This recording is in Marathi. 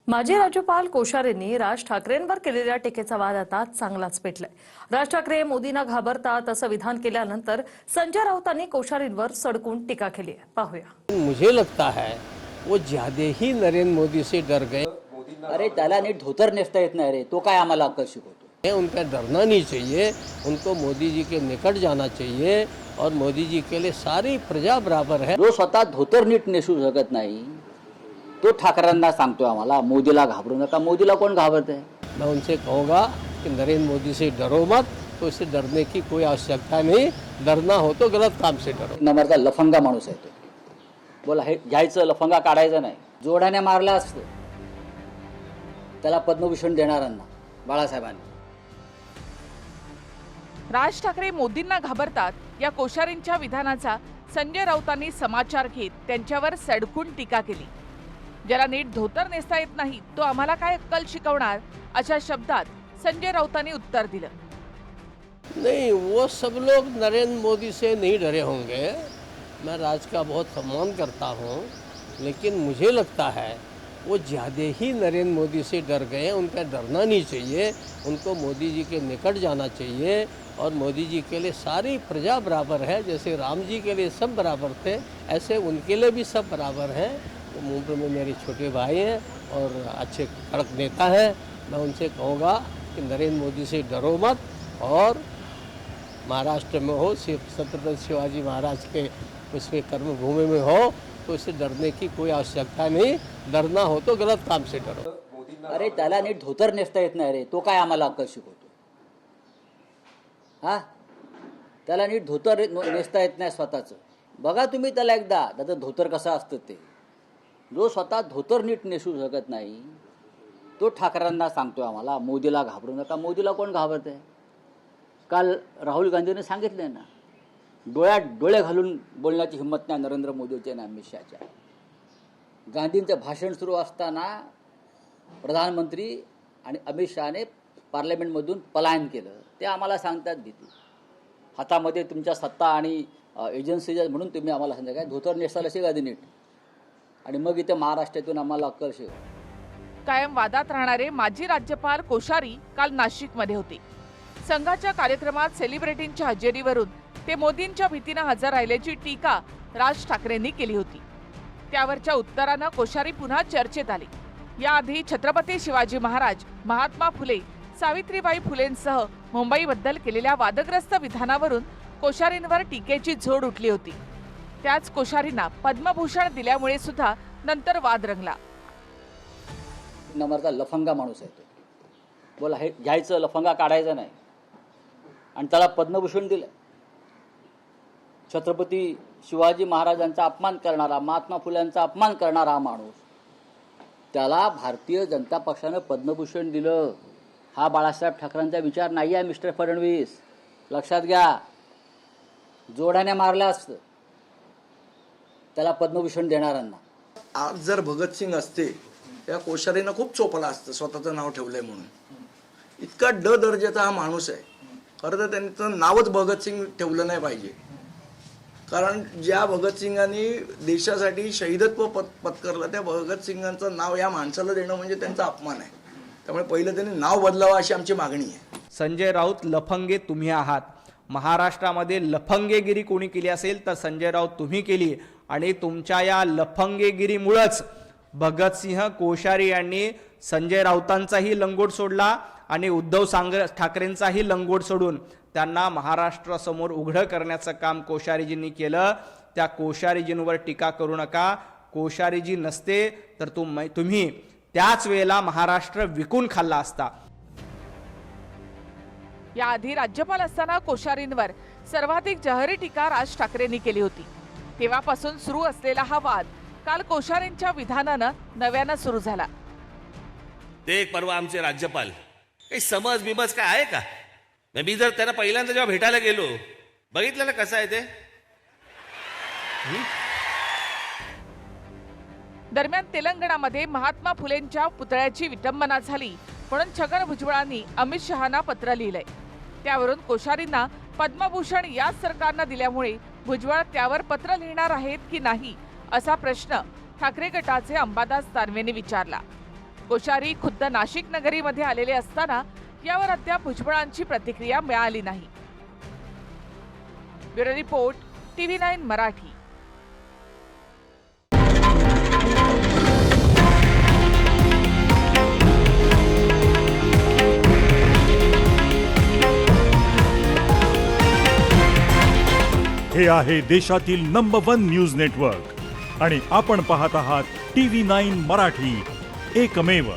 माजी राज्यपाल कोश्यारींनी राज ठाकरेंवर केलेल्या टीकेचा वाद आता चांगलाच पेटलाय। राज ठाकरे मोदींना घाबरतात असं विधान केल्यानंतर संजय राऊतांनी कोश्यारींवर सडकून टीका केली आहे। पाहूया। मुझे लगता है वो ज्यादा ही नरेंद्र मोदी से डर गए। अरे त्याला नीट धोतर नेसता येत नाही रे, तो काय आम्हाला अक्कल शिकवतो। उनका डरना नहीं चाहिए, उनको मोदी जी के निकट जाना चाहिए और मोदी जी के लिए सारी प्रजा बराबर है। जो स्वतः धोतर नीट नेसू शकत नाही तो ठाकरेंना सांगतोय आम्हाला मोदीला घाबरू नका। मोदीला कोण घाबरत है? मैं उनसे कहूँगा कि नरेंद्र मोदी से डरो मत, तो इससे डरने की कोई आवश्यकता नहीं। डरना हो तो गलत काम से डरो। नंबरचा लफंगा माणूस आहे तो। बोला हे घ्यायचं, लफंगा काढायचं नाही। जोड्याने मारला असतं त्याला पद्मभूषण देणाऱ्यांना बाळासाहेबांनी। राज ठाकरे मोदींना घाबरतात या कोश्यारींच्या विधानाचा संजय राऊतांनी समाचार घेत त्यांच्यावर सडकून टीका केली। ज्याला नीट धोतर नेसता येत नाही तो आम्हाला काय अक्कल शिकवणार, अशा शब्दात संजय राऊतांनी उत्तर दिलं। नहीं, वो सब लोग नरेंद्र मोदी से नहीं डरे होंगे। मैं राज का बहुत सम्मान करता हूँ, लेकिन मुझे लगता है वो ज़्यादा ही नरेंद्र मोदी से डर गए। उनका डरना नहीं चाहिए, उनको मोदी जी के निकट जाना चाहिए और मोदी जी के लिए सारी प्रजा बराबर है। जैसे राम जी के लिए सब बराबर थे, ऐसे उनके लिए भी सब बराबर हैं। तो मुंबई में मेरे छोटे भाई हैं और अच्छे कड़क नेता हैं। मैं उनसे कहूँगा कि नरेंद्र मोदी से डरो मत और महाराष्ट्र में हो, छत्रपति शिवाजी महाराज के उसमें कर्मभूमि में हो, तो इससे डरने की कोई आवश्यकता नहीं। डरना हो तो गलत काम से डरो। अरे त्याला नीट धोतर नेसता येत नाही रे, तो काय आम्हाला अक्कल शिकवतो। हा, त्याला नीट धोतर नेसता येत नाही स्वतःच। बघा तुम्ही त्याला एकदा, त्याचं धोतर कसं असतं ते। जो स्वतः धोतर नीट नेसू शकत नाही तो ठाकरेंना सांगतोय आम्हाला मोदीला घाबरू नका। मोदीला कोण घाबरत आहे? काल राहुल गांधींनी सांगितलंय ना, डोळ्यात डोळे घालून बोलण्याची हिंमत नाही नरेंद्र मोदीच्या आणि अमित शहाच्या। गांधींचं भाषण सुरू असताना प्रधानमंत्री आणि अमित शहाने पार्लमेंटमधून पलायन केलं। ते आम्हाला सांगतात भीती हातामध्ये तुमच्या सत्ता आणि एजन्सी म्हणून तुम्ही आम्हाला सांगा काय धोतर नेसायला शिका नीट, आणि मग इथे महाराष्ट्रातून आम्हाला अक्कल शिकवा। कायम वादात राहणारे माजी राज्यपाल कोश्यारी काल नाशिकमध्ये होते। संघाच्या कार्यक्रमात सेलिब्रिटींच्या हजेरीवरून ते मोदींच्या भीतीने हजर राहिल्याची टीका राज ठाकरेंनी केली होती। त्यावरच्या उत्तरानं कोश्यारी पुन्हा चर्चेत आले। याआधी छत्रपती शिवाजी महाराज, महात्मा फुले, सावित्रीबाई फुलेंसह मुंबईबद्दल केलेल्या वादग्रस्त विधानावरून कोश्यारींवर टीकेची झोड उठली होती। त्याच कोश्यारींना पद्मभूषण दिल्यामुळे सुद्धा नंतर वाद रंगला। नंबरचा लफंगा माणूस आहे तो। बोला हे घ्यायचं, लफंगा काढायचं नाही, आणि त्याला पद्मभूषण दिलं। छत्रपती शिवाजी महाराजांचा अपमान करणारा, महात्मा फुल्यांचा अपमान करणारा हा माणूस, त्याला भारतीय जनता पक्षानं पद्मभूषण दिलं। हा बाळासाहेब ठाकरेंचा विचार नाही आहे मिस्टर फडणवीस, लक्षात घ्या। जोड्याने मारलं असतं त्याला पद्मभूषण देणाऱ्यांना। आज जर भगतसिंग असते, त्या कोश्यारीनं खूप चोपला असतं स्वतःचं नाव ठेवलंय म्हणून। इतका दर्जाचा हा माणूस आहे। खरं तर त्यांचं नावच भगतसिंग ठेवलं नाही पाहिजे, कारण ज्या भगतसिंगांनी देशासाठी शहीदत्व पत्करलं त्या भगतसिंगांचं नाव या माणसाला देणं म्हणजे त्यांचा अपमान आहे। त्यामुळे पहिलं त्यांनी नाव बदलावं अशी आमची मागणी आहे। संजय राऊत लफंगे तुम्ही आहात। महाराष्ट्रामध्ये लफंगेगिरी कोणी केली असेल तर संजय राऊत तुम्ही केली, आणि तुमच्या या लफंगेगिरीमुळेच भगतसिंह कोश्यारी यांनी संजय राऊतांचाही लंगोट सोडला आणि उद्धव ठाकरेंचाही लंगोट सोडून त्यांना महाराष्ट्रासमोर उघडं करण्याचं काम कोश्यारीजींनी केलं। त्या कोश्यारीजींवर टीका करू नका। कोश्यारीजी नसते तर तुम्ही त्याच वेळेला महाराष्ट्र विकून खाल्ला असता। याआधी राज्यपाल असताना कोश्यारींवर सर्वाधिक जहरी टीका राज ठाकरेंनी केली होती। तेव्हापासून सुरू असलेला हा वाद काल कोश्यारींच्या विधानानं नव्यानं सुरू झाला। ते एक परवा आमचे राज्यपाल काही समज बिमज काय आहे का? मी जर त्यांना पहिल्यांदा जेव्हा भेटायला गेलो, बघितलं ना कसं आहे ते। दरम्यान तेलंगणामध्ये महात्मा फुलेंच्या पुतळ्याची विटंबना झाली म्हणून छगन भुजबळांनी अमित शहांना पत्र लिहिलंय। त्यावरून कोश्यारींना पद्मभूषण याच सरकारनं दिल्यामुळे भुजबळ त्यावर पत्र लिहिणार आहेत की नाही असा प्रश्न ठाकरे गटाचे अंबादास दानवेंनी विचारला। कोश्यारी खुद्द नाशिक नगरीमध्ये आलेले असताना यावर अद्याप भुजबळांची प्रतिक्रिया मिळाली नाही. Bureau report, TV9 Marathi. हे आहे देशातील नंबर 1 न्यूज नेटवर्क आणि आपण पाहत आहात TV9 मराठी, एकमेव.